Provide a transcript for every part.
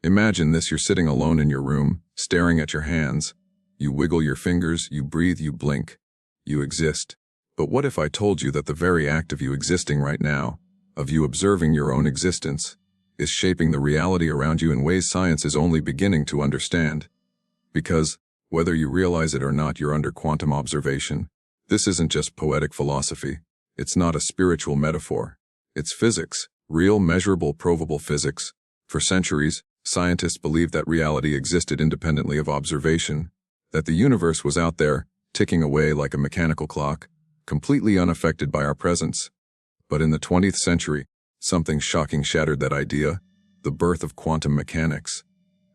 Imagine this: you're sitting alone in your room, staring at your hands. You wiggle your fingers, you breathe, you blink. You exist. But what if I told you that the very act of you existing right now, of you observing your own existence, is shaping the reality around you in ways science is only beginning to understand? Because, whether you realize it or not, you're under quantum observation. This isn't just poetic philosophy. It's not a spiritual metaphor. It's physics, real, measurable, provable physics. For centuries, scientists believed that reality existed independently of observation, that the universe was out there, ticking away like a mechanical clock, completely unaffected by our presence. But in the 20th century, something shocking shattered that idea: the birth of quantum mechanics.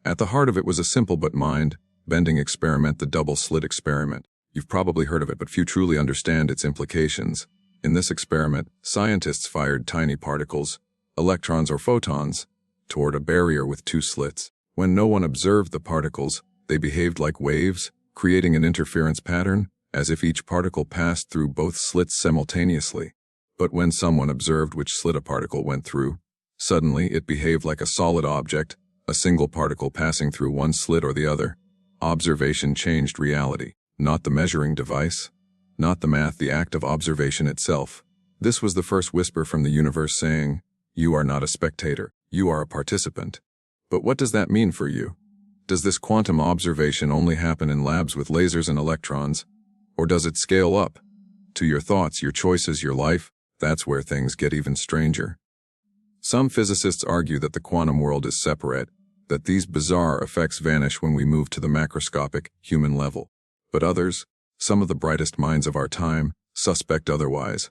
At the heart of it was a simple but mind-bending experiment, the double-slit experiment. You've probably heard of it, but few truly understand its implications. In this experiment, scientists fired tiny particles, electrons or photons, toward a barrier with two slits. When no one observed the particles, they behaved like waves, creating an interference pattern, as if each particle passed through both slits simultaneously. But when someone observed which slit a particle went through, suddenly it behaved like a solid object, a single particle passing through one slit or the other. Observation changed reality, not the measuring device, not the math, the act of observation itself. This was the first whisper from the universe saying, "You are not a spectator, you are a participant." But what does that mean for you? Does this quantum observation only happen in labs with lasers and electrons? Or does it scale up to your thoughts, your choices, your life? That's where things get even stranger. Some physicists argue that the quantum world is separate, that these bizarre effects vanish when we move to the macroscopic, human level. But others, some of the brightest minds of our time, suspect otherwise.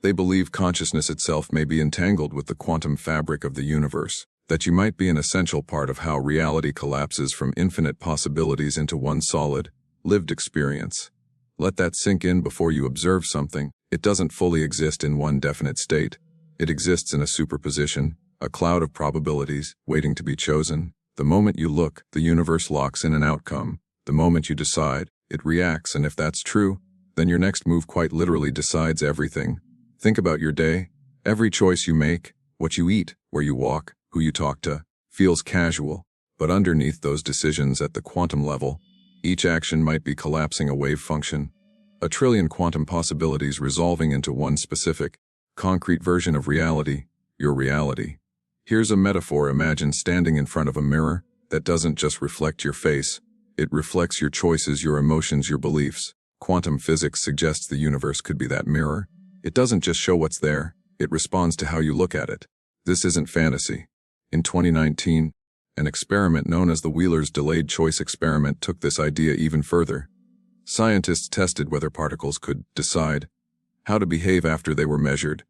They believe consciousness itself may be entangled with the quantum fabric of the universe, that you might be an essential part of how reality collapses from infinite possibilities into one solid, lived experience. Let that sink in before you observe something. It doesn't fully exist in one definite state. It exists in a superposition, a cloud of probabilities, waiting to be chosen. The moment you look, the universe locks in an outcome. The moment you decide, it reacts, and if that's true, then your next move quite literally decides everything. Think about your day. Every choice you make, what you eat, where you walk, who you talk to, feels casual. But underneath those decisions at the quantum level, each action might be collapsing a wave function. A trillion quantum possibilities resolving into one specific, concrete version of reality, your reality. Here's a metaphor. Imagine standing in front of a mirror that doesn't just reflect your face. It reflects your choices, your emotions, your beliefs. Quantum physics suggests the universe could be that mirror. It doesn't just show what's there, it responds to how you look at it. This isn't fantasy. In 2019, an experiment known as the Wheeler's Delayed Choice Experiment took this idea even further. Scientists tested whether particles could decide how to behave after they were measured.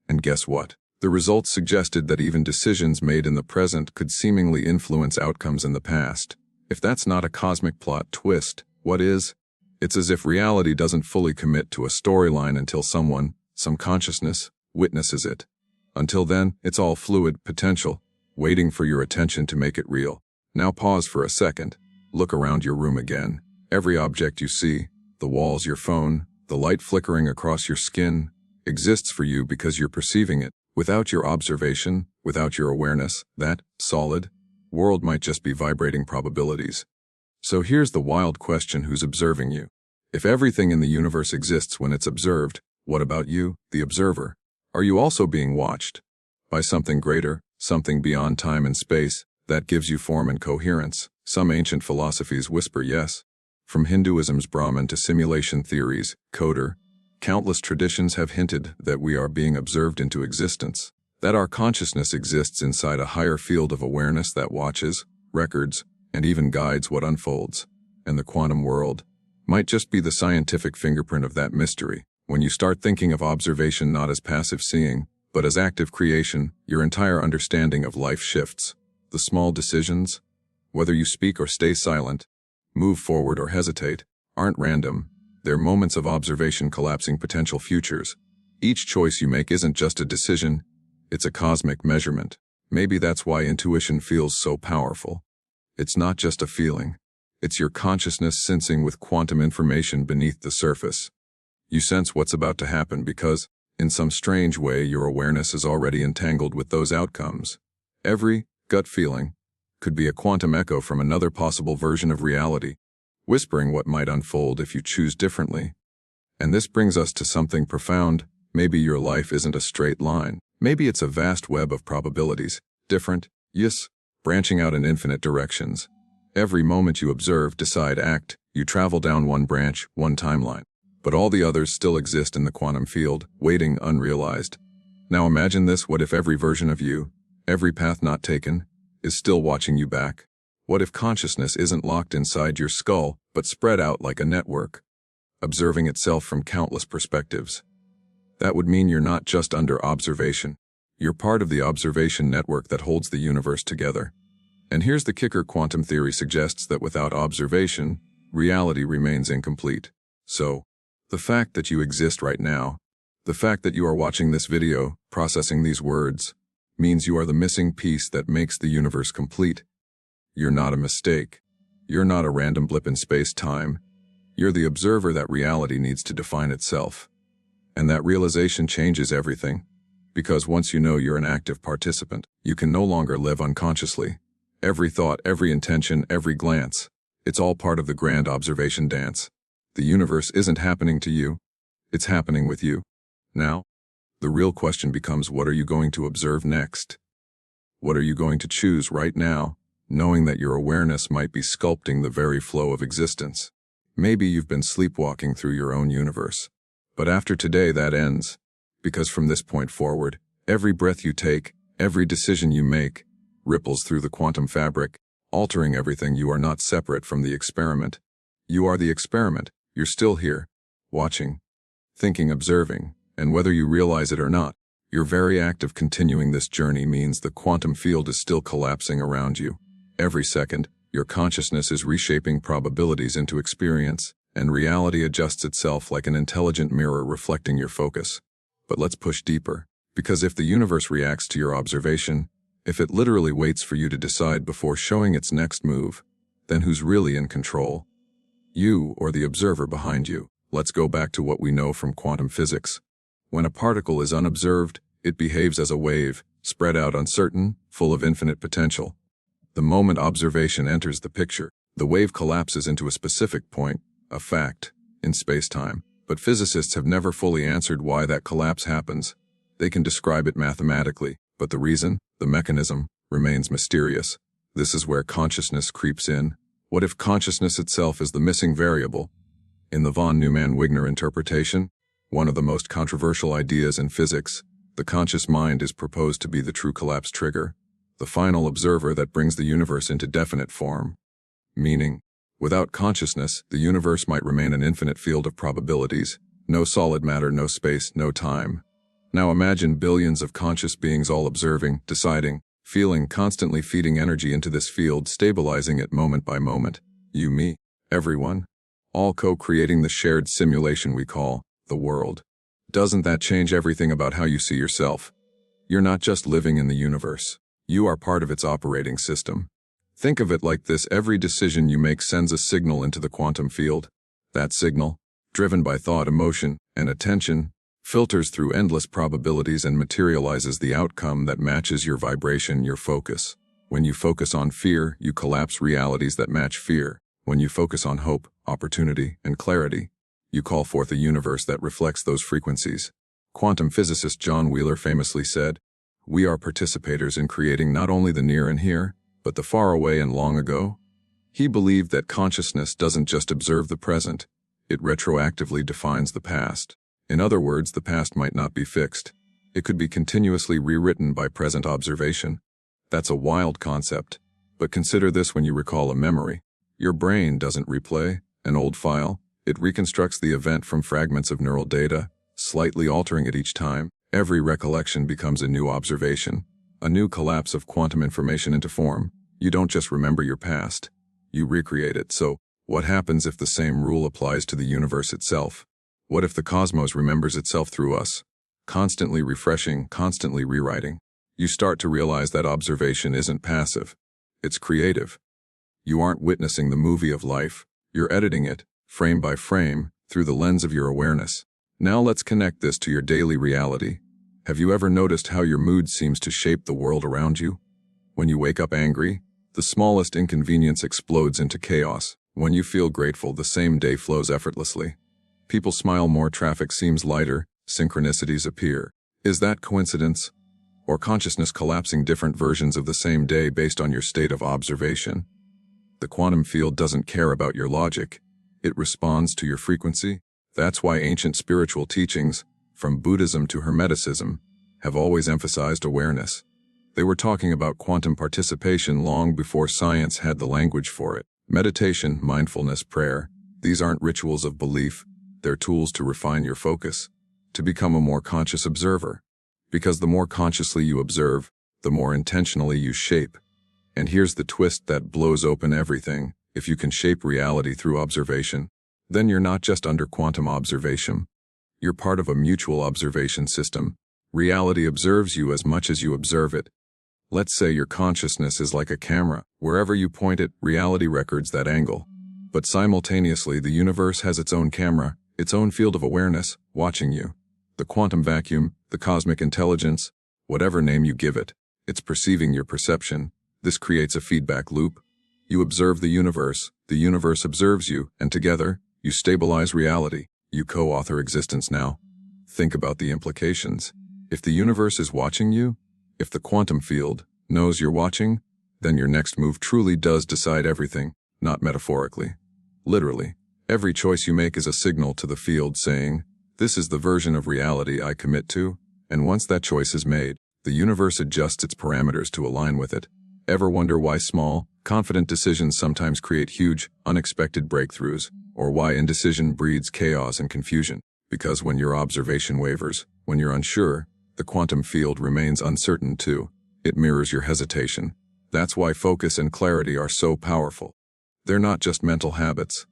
And guess what? The results suggested that even decisions made in the present could seemingly influence outcomes in the past. If that's not a cosmic plot twist, what is? It's as if reality doesn't fully commit to a storyline until someone, some consciousness, witnesses it. Until then, it's all fluid, potential, waiting for your attention to make it real. Now pause for a second. Look around your room again. Every object you see, the walls, your phone, the light flickering across your skin, exists for you because you're perceiving it. Without your observation, without your awareness, that solid world might just be vibrating probabilities. So here's the wild question: who's observing you? If everything in the universe exists when it's observed, what about you, the observer? Are you also being watched by something greater, something beyond time and space, that gives you form and coherence? Some ancient philosophies whisper yes. From Hinduism's Brahman to simulation theories, Coder, countless traditions have hinted that we are being observed into existence, that our consciousness exists inside a higher field of awareness that watches, records, and even guides what unfolds. And the quantum world might just be the scientific fingerprint of that mystery. When you start thinking of observation not as passive seeing, but as active creation, your entire understanding of life shifts. The small decisions, whether you speak or stay silent, move forward or hesitate, aren't random. They're moments of observation collapsing potential futures. Each choice you make isn't just a decision, it's a cosmic measurement. Maybe that's why intuition feels so powerful. It's not just a feeling. It's your consciousness sensing with quantum information beneath the surface. You sense what's about to happen because, in some strange way, your awareness is already entangled with those outcomes. Every gut feeling could be a quantum echo from another possible version of reality, whispering what might unfold if you choose differently. And this brings us to something profound. Maybe your life isn't a straight line. Maybe it's a vast web of probabilities, different, yes, branching out in infinite directions. Every moment you observe, decide, act, you travel down one branch, one timeline. But all the others still exist in the quantum field, waiting unrealized. Now imagine this: what if every version of you, every path not taken, is still watching you back? What if consciousness isn't locked inside your skull, but spread out like a network, observing itself from countless perspectives? That would mean you're not just under observation. You're part of the observation network that holds the universe together. And here's the kicker: quantum theory suggests that without observation, reality remains incomplete. So, the fact that you exist right now, the fact that you are watching this video, processing these words, means you are the missing piece that makes the universe complete. You're not a mistake. You're not a random blip in space-time. You're the observer that reality needs to define itself. And that realization changes everything. Because once you know you're an active participant, you can no longer live unconsciously. Every thought, every intention, every glance, it's all part of the grand observation dance. The universe isn't happening to you. It's happening with you. Now, the real question becomes, what are you going to observe next? What are you going to choose right now, knowing that your awareness might be sculpting the very flow of existence? Maybe you've been sleepwalking through your own universe. But after today, that ends. Because from this point forward, every breath you take, every decision you make, ripples through the quantum fabric, altering everything. You are not separate from the experiment. You are the experiment. You're still here, watching, thinking, observing, and whether you realize it or not, your very act of continuing this journey means the quantum field is still collapsing around you. Every second, your consciousness is reshaping probabilities into experience, and reality adjusts itself like an intelligent mirror reflecting your focus. But let's push deeper, because if the universe reacts to your observation, if it literally waits for you to decide before showing its next move, then who's really in control? You or the observer behind you? Let's go back to what we know from quantum physics. When a particle is unobserved, it behaves as a wave, spread out, uncertain, full of infinite potential. The moment observation enters the picture, the wave collapses into a specific point, a fact, in space-time. But physicists have never fully answered why that collapse happens. They can describe it mathematically, but the reason, the mechanism, remains mysterious. This is where consciousness creeps in. What if consciousness itself is the missing variable? In the von Neumann-Wigner interpretation, one of the most controversial ideas in physics, the conscious mind is proposed to be the true collapse trigger, the final observer that brings the universe into definite form. Meaning, without consciousness, the universe might remain an infinite field of probabilities, no solid matter, no space, no time. Now imagine billions of conscious beings all observing, deciding, feeling, constantly feeding energy into this field, stabilizing it moment by moment. You, me, everyone, all co-creating the shared simulation we call the world. Doesn't that change everything about how you see yourself? You're not just living in the universe. You are part of its operating system. Think of it like this: every decision you make sends a signal into the quantum field. That signal, driven by thought, emotion, and attention, filters through endless probabilities and materializes the outcome that matches your vibration, your focus. When you focus on fear, you collapse realities that match fear. When you focus on hope, opportunity, and clarity, you call forth a universe that reflects those frequencies. Quantum physicist John Wheeler famously said, "We are participators in creating not only the near and here, but the far away and long ago." He believed that consciousness doesn't just observe the present, it retroactively defines the past. In other words, the past might not be fixed. It could be continuously rewritten by present observation. That's a wild concept. But consider this: when you recall a memory, your brain doesn't replay an old file. It reconstructs the event from fragments of neural data, slightly altering it each time. Every recollection becomes a new observation, a new collapse of quantum information into form. You don't just remember your past, you recreate it. So, what happens if the same rule applies to the universe itself? What if the cosmos remembers itself through us? Constantly refreshing, constantly rewriting. You start to realize that observation isn't passive. It's creative. You aren't witnessing the movie of life. You're editing it, frame by frame, through the lens of your awareness. Now let's connect this to your daily reality. Have you ever noticed how your mood seems to shape the world around you? When you wake up angry, The smallest inconvenience explodes into chaos. When you feel grateful, the same day flows effortlessly. People smile more, traffic seems lighter, synchronicities appear. Is that coincidence? Or consciousness collapsing different versions of the same day based on your state of observation? The quantum field doesn't care about your logic. It responds to your frequency. That's why ancient spiritual teachings, from Buddhism to Hermeticism, have always emphasized awareness. They were talking about quantum participation long before science had the language for it. Meditation, mindfulness, prayer, these aren't rituals of belief. They're tools to refine your focus, to become a more conscious observer. Because the more consciously you observe, the more intentionally you shape. And here's the twist that blows open everything. If you can shape reality through observation, then you're not just under quantum observation. You're part of a mutual observation system. Reality observes you as much as you observe it. Let's say your consciousness is like a camera. Wherever you point it, reality records that angle. But simultaneously, the universe has its own camera, its own field of awareness, watching you. The quantum vacuum, the cosmic intelligence, whatever name you give it, it's perceiving your perception. This creates a feedback loop. You observe the universe observes you, and together, you stabilize reality. You co-author existence now. Think about the implications. If the universe is watching you, if the quantum field knows you're watching, then your next move truly does decide everything, not metaphorically. Literally, every choice you make is a signal to the field saying, this is the version of reality I commit to, and once that choice is made, the universe adjusts its parameters to align with it. Ever wonder why small, confident decisions sometimes create huge, unexpected breakthroughs, or why indecision breeds chaos and confusion? Because when your observation wavers, when you're unsure, the quantum field remains uncertain too. It mirrors your hesitation. That's why focus and clarity are so powerful. They're not just mental habits.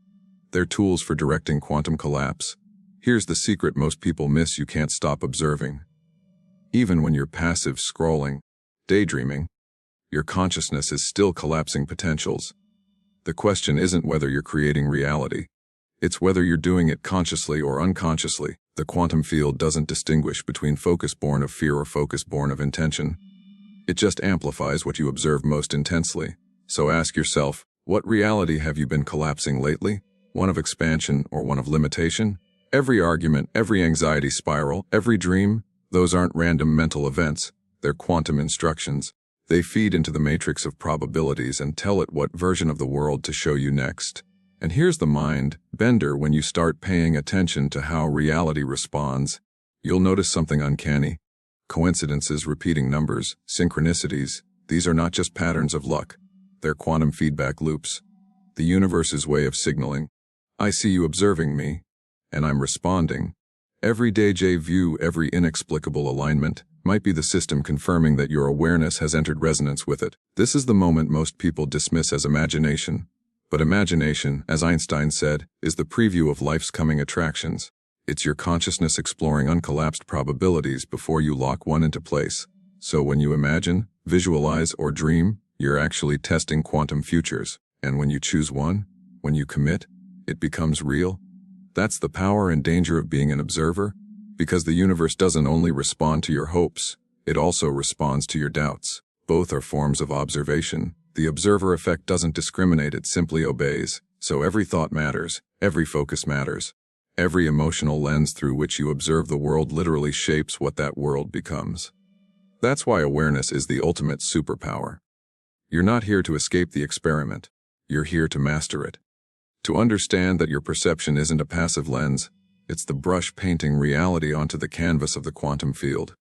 They're tools for directing quantum collapse. Here's the secret most people miss: you can't stop observing. Even when you're passive, scrolling, daydreaming, your consciousness is still collapsing potentials. The question isn't whether you're creating reality. It's whether you're doing it consciously or unconsciously. The quantum field doesn't distinguish between focus born of fear or focus born of intention. It just amplifies what you observe most intensely. So ask yourself, what reality have you been collapsing lately? One of expansion or one of limitation? Every argument, every anxiety spiral, every dream, those aren't random mental events. They're quantum instructions. They feed into the matrix of probabilities and tell it what version of the world to show you next. And here's the mind bender: when you start paying attention to how reality responds, you'll notice something uncanny. Coincidences, repeating numbers, synchronicities, these are not just patterns of luck. They're quantum feedback loops. The universe's way of signaling, I see you observing me, and I'm responding. Every déjà vu, every inexplicable alignment, might be the system confirming that your awareness has entered resonance with it. This is the moment most people dismiss as imagination. But imagination, as Einstein said, is the preview of life's coming attractions. It's your consciousness exploring uncollapsed probabilities before you lock one into place. So when you imagine, visualize, or dream, you're actually testing quantum futures. And when you choose one, when you commit, it becomes real. That's the power and danger of being an observer, because the universe doesn't only respond to your hopes, it also responds to your doubts. Both are forms of observation. The observer effect doesn't discriminate, it simply obeys. So every thought matters, every focus matters. Every emotional lens through which you observe the world literally shapes what that world becomes. That's why awareness is the ultimate superpower. You're not here to escape the experiment. You're here to master it. To understand that your perception isn't a passive lens, it's the brush painting reality onto the canvas of the quantum field.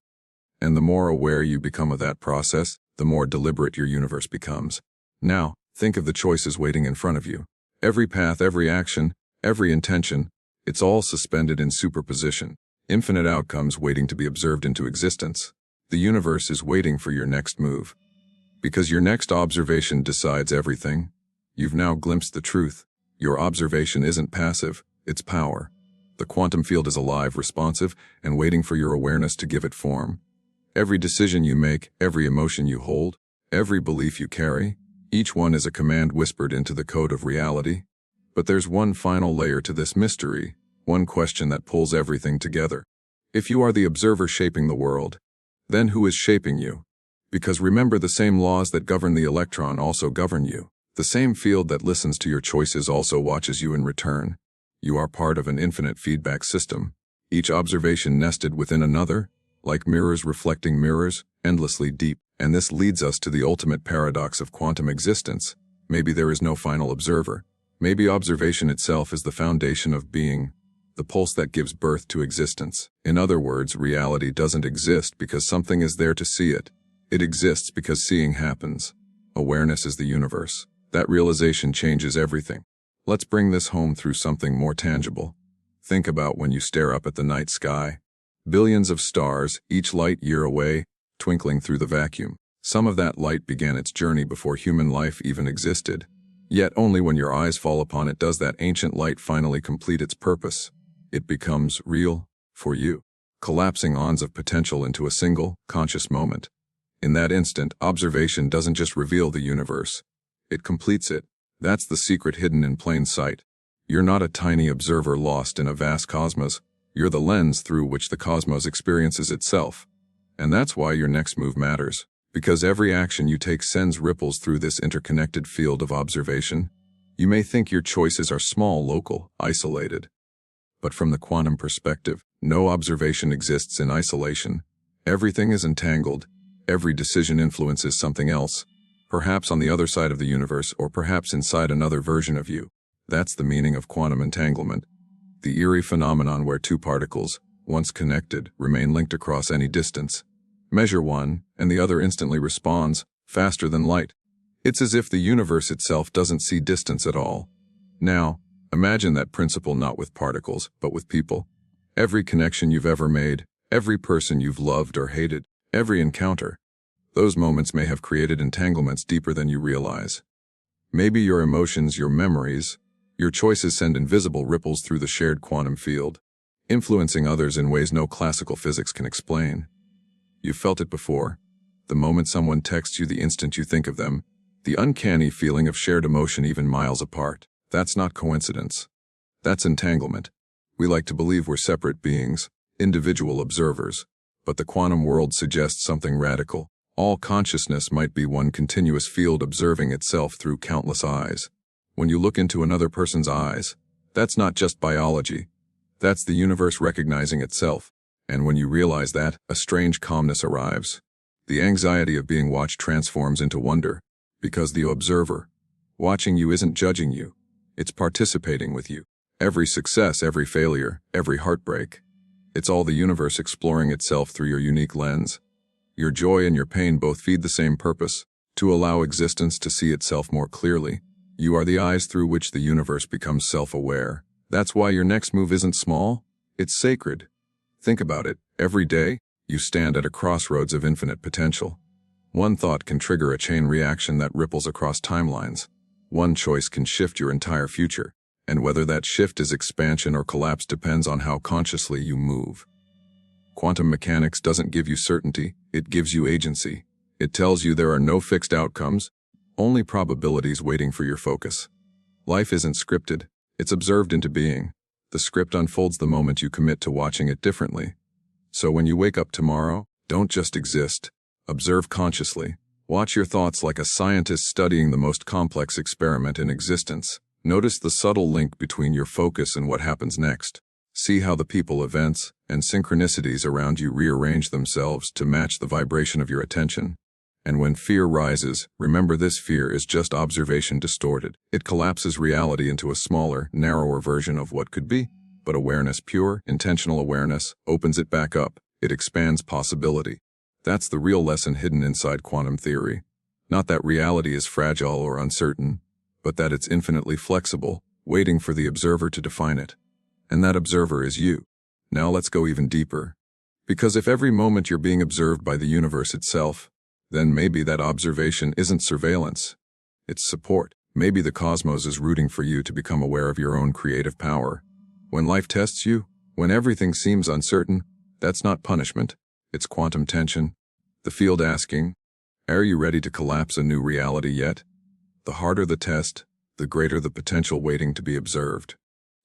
And the more aware you become of that process, the more deliberate your universe becomes. Now, think of the choices waiting in front of you. Every path, every action, every intention, it's all suspended in superposition. Infinite outcomes waiting to be observed into existence. The universe is waiting for your next move. Because your next observation decides everything. You've now glimpsed the truth. Your observation isn't passive, it's power. The quantum field is alive, responsive, and waiting for your awareness to give it form. Every decision you make, every emotion you hold, every belief you carry, each one is a command whispered into the code of reality. But there's one final layer to this mystery, one question that pulls everything together. If you are the observer shaping the world, then who is shaping you? Because remember, the same laws that govern the electron also govern you. The same field that listens to your choices also watches you in return. You are part of an infinite feedback system, each observation nested within another, like mirrors reflecting mirrors, endlessly deep. And this leads us to the ultimate paradox of quantum existence. Maybe there is no final observer. Maybe observation itself is the foundation of being, the pulse that gives birth to existence. In other words, reality doesn't exist because something is there to see it. It exists because seeing happens. Awareness is the universe. That realization changes everything. Let's bring this home through something more tangible. Think about when you stare up at the night sky. Billions of stars, each light year away, twinkling through the vacuum. Some of that light began its journey before human life even existed. Yet only when your eyes fall upon it does that ancient light finally complete its purpose. It becomes real for you, collapsing ons of potential into a single, conscious moment. In that instant, observation doesn't just reveal the universe. It completes it. That's the secret hidden in plain sight. You're not a tiny observer lost in a vast cosmos. You're the lens through which the cosmos experiences itself. And that's why your next move matters. Because every action you take sends ripples through this interconnected field of observation. You may think your choices are small, local, isolated. But from the quantum perspective, no observation exists in isolation. Everything is entangled. Every decision influences something else. Perhaps on the other side of the universe, or perhaps inside another version of you. That's the meaning of quantum entanglement. The eerie phenomenon where two particles, once connected, remain linked across any distance. Measure one, and the other instantly responds, faster than light. It's as if the universe itself doesn't see distance at all. Now, imagine that principle not with particles, but with people. Every connection you've ever made, every person you've loved or hated, every encounter. Those moments may have created entanglements deeper than you realize. Maybe your emotions, your memories, your choices send invisible ripples through the shared quantum field, influencing others in ways no classical physics can explain. You've felt it before. The moment someone texts you, the instant you think of them, the uncanny feeling of shared emotion even miles apart. That's not coincidence. That's entanglement. We like to believe we're separate beings, individual observers, but the quantum world suggests something radical. All consciousness might be one continuous field observing itself through countless eyes. When you look into another person's eyes, that's not just biology. That's the universe recognizing itself. And when you realize that, a strange calmness arrives. The anxiety of being watched transforms into wonder, because the observer, watching you, isn't judging you. It's participating with you. Every success, every failure, every heartbreak. It's all the universe exploring itself through your unique lens. Your joy and your pain both feed the same purpose, to allow existence to see itself more clearly. You are the eyes through which the universe becomes self-aware. That's why your next move isn't small, it's sacred. Think about it. Every day, you stand at a crossroads of infinite potential. One thought can trigger a chain reaction that ripples across timelines. One choice can shift your entire future, and whether that shift is expansion or collapse depends on how consciously you move. Quantum mechanics doesn't give you certainty, it gives you agency. It tells you there are no fixed outcomes, only probabilities waiting for your focus. Life isn't scripted, it's observed into being. The script unfolds the moment you commit to watching it differently. So when you wake up tomorrow, don't just exist. Observe consciously. Watch your thoughts like a scientist studying the most complex experiment in existence. Notice the subtle link between your focus and what happens next. See how the people, events, and synchronicities around you rearrange themselves to match the vibration of your attention. And when fear rises, remember this fear is just observation distorted. It collapses reality into a smaller, narrower version of what could be. But awareness, pure, intentional awareness, opens it back up. It expands possibility. That's the real lesson hidden inside quantum theory. Not that reality is fragile or uncertain, but that it's infinitely flexible, waiting for the observer to define it. And that observer is you. Now let's go even deeper. Because if every moment you're being observed by the universe itself, then maybe that observation isn't surveillance. It's support. Maybe the cosmos is rooting for you to become aware of your own creative power. When life tests you, when everything seems uncertain, that's not punishment. It's quantum tension. The field asking, are you ready to collapse a new reality yet? The harder the test, the greater the potential waiting to be observed.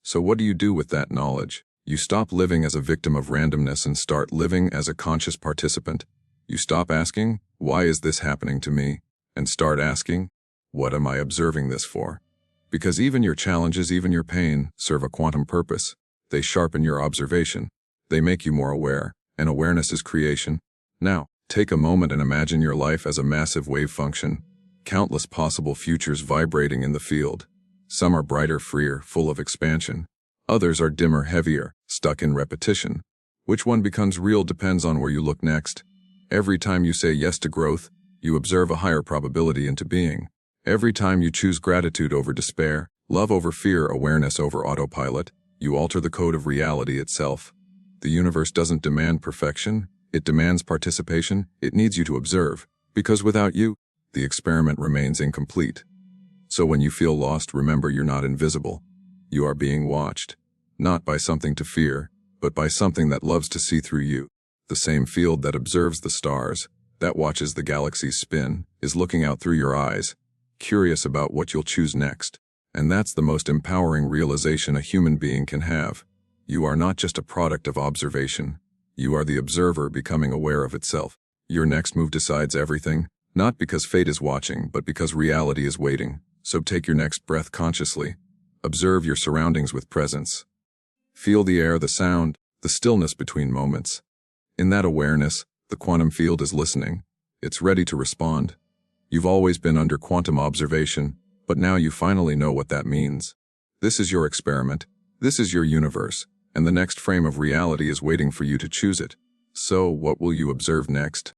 So what do you do with that knowledge? You stop living as a victim of randomness and start living as a conscious participant. You stop asking, "Why is this happening to me?" and start asking, "What am I observing this for?" Because even your challenges, even your pain, serve a quantum purpose. They sharpen your observation. They make you more aware, and awareness is creation. Now, take a moment and imagine your life as a massive wave function. Countless possible futures vibrating in the field. Some are brighter, freer, full of expansion. Others are dimmer, heavier, stuck in repetition. Which one becomes real depends on where you look next. Every time you say yes to growth, you observe a higher probability into being. Every time you choose gratitude over despair, love over fear, awareness over autopilot, you alter the code of reality itself. The universe doesn't demand perfection, it demands participation. It needs you to observe, because without you, the experiment remains incomplete. So when you feel lost, remember you're not invisible. You are being watched, not by something to fear, but by something that loves to see through you. The same field that observes the stars, that watches the galaxies spin, is looking out through your eyes, curious about what you'll choose next. And that's the most empowering realization a human being can have. You are not just a product of observation. You are the observer becoming aware of itself. Your next move decides everything, not because fate is watching, but because reality is waiting. So take your next breath consciously. Observe your surroundings with presence. Feel the air, the sound, the stillness between moments. In that awareness, the quantum field is listening. It's ready to respond. You've always been under quantum observation, but now you finally know what that means. This is your experiment. This is your universe, and the next frame of reality is waiting for you to choose it. So, what will you observe next?